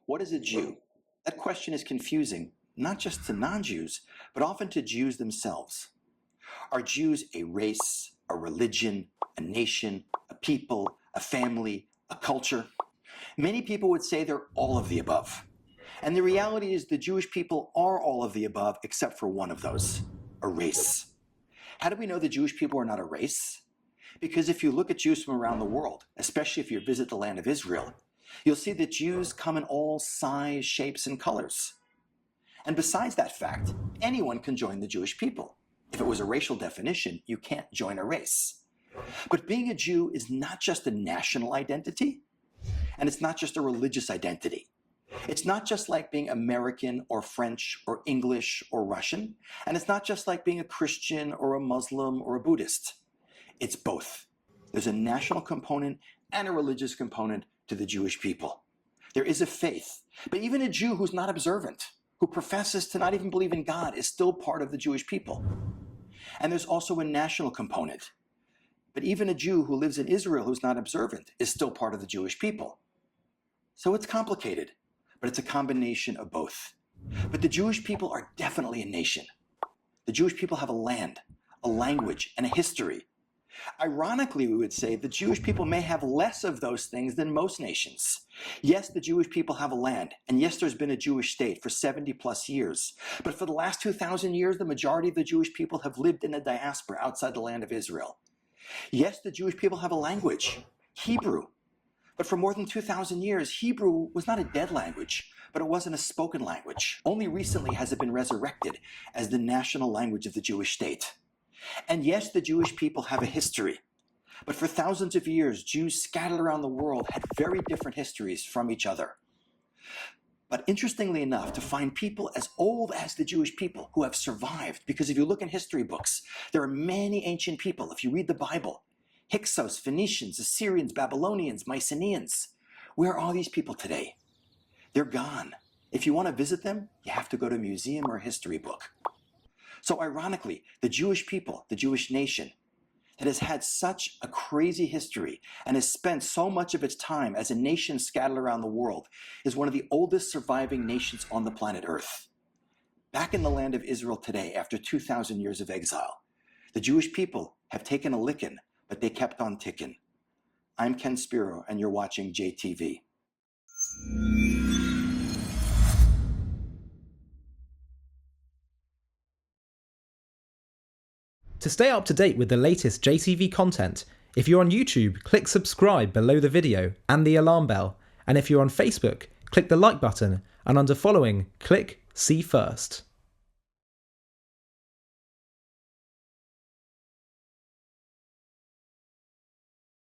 What is a Jew? That question is confusing, not just to non-Jews, but often to Jews themselves. Are Jews a race, a religion, a nation, a people, a family, a culture? Many people would say they're all of the above. And the reality is the Jewish people are all of the above except for one of those, a race. How do we know the Jewish people are not a race? Because if you look at Jews from around the world, especially if you visit the land of Israel, you'll see that Jews come in all sizes, shapes, and colors. And besides that fact, anyone can join the Jewish people. If it was a racial definition, you can't join a race. But being a Jew is not just a national identity, and it's not just a religious identity. It's not just like being American or French or English or Russian, and it's not just like being a Christian or a Muslim or a Buddhist. It's both. There's a national component and a religious component to the Jewish people. There is a faith, but even a Jew who's not observant, who professes to not even believe in God, is still part of the Jewish people. And there's also a national component. But even a Jew who lives in Israel who's not observant is still part of the Jewish people. So it's complicated, but it's a combination of both. But the Jewish people are definitely a nation. The Jewish people have a land, a language, and a history. Ironically, we would say the Jewish people may have less of those things than most nations. Yes, the Jewish people have a land, and yes, there's been a Jewish state for 70 plus years. But for the last 2,000 years, the majority of the Jewish people have lived in the diaspora outside the land of Israel. Yes, the Jewish people have a language, Hebrew. But for more than 2,000 years, Hebrew was not a dead language, but it wasn't a spoken language. Only recently has it been resurrected as the national language of the Jewish state. And yes, the Jewish people have a history. But for thousands of years, Jews scattered around the world had very different histories from each other. But interestingly enough, to find people as old as the Jewish people who have survived, because if you look in history books, there are many ancient people. If you read the Bible, Hyksos, Phoenicians, Assyrians, Babylonians, Mycenaeans. Where are these people today? They're gone. If you want to visit them, you have to go to a museum or a history book. So ironically, the Jewish people, the Jewish nation, that has had such a crazy history and has spent so much of its time as a nation scattered around the world, is one of the oldest surviving nations on the planet Earth. Back in the land of Israel today, after 2,000 years of exile, the Jewish people have taken a licking, but they kept on ticking. I'm Ken Spiro, and you're watching JTV. To stay up to date with the latest JTV content, if you're on YouTube, click subscribe below the video and the alarm bell. And if you're on Facebook, click the like button, and under following, click see first.